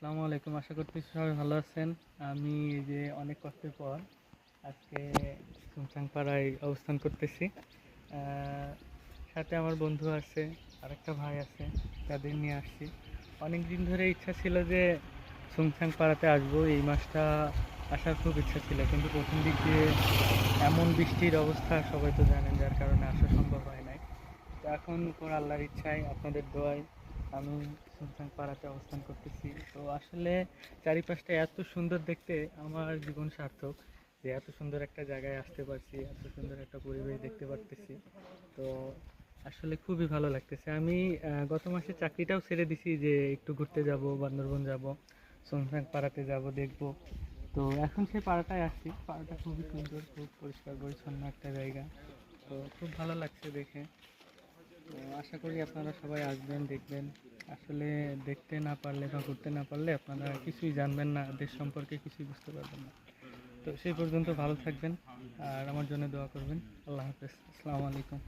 আসসালামু আলাইকুম। আশা করতেছি সবাই ভালো আছেন। আমি এই যে অনেক কষ্টের পর আজকে সুমসাং পাড়ায় অবস্থান করতেছি। আহ, সাথে আমার বন্ধু আছে, আরেকটা ভাই আছে, তাদের নিয়ে আসছি। অনেক দিন ধরে ইচ্ছা ছিল যে সুমসাং পাড়াতে আসবো, এই মাসটা আসার খুব ইচ্ছা ছিল, কিন্তু প্রথম দিক দিয়ে এমন বৃষ্টির অবস্থা সবাই তো জানেন, যার কারণে আসা সম্ভব হয় নাই। তো এখন উপর আল্লাহর ইচ্ছায়, আপনাদের দোয়ায় আমি সুলতান পাড়াতে অবস্থান করতেছি। তো আসলে চারিপাশটা এত সুন্দর দেখতে, আমার জীবন সার্থক যে এত সুন্দর একটা জায়গায় আসতে পারছি, এত সুন্দর একটা পরিবেশ দেখতে পারতেছি। তো আসলে খুবই ভালো লাগতেছে। আমি গত মাসে চাকরিটাও ছেড়ে দিছি যে একটু ঘুরতে যাব, বান্দরবন যাব, সুলতান পাড়াতে যাব, দেখব। তো এখন সেই পাড়াটায় আসছি। পাড়াটা খুবই সুন্দর, খুব পরিষ্কার পরিচ্ছন্ন একটা জায়গা। তো খুব ভালো লাগছে দেখে। তো আশা করি আপনারা সবাই আসবেন, দেখবেন। আসলে দেখতে না পারলে বা ঘুরতে না পারলে আপনারা কিছুই জানবেন না, দেশ সম্পর্কে কিছুই বুঝতে পারবেন না। তো সেই পর্যন্ত ভালো থাকবেন আর আমার জন্য দোয়া করবেন। আল্লাহ হাফেজ, আসসালামু আলাইকুম।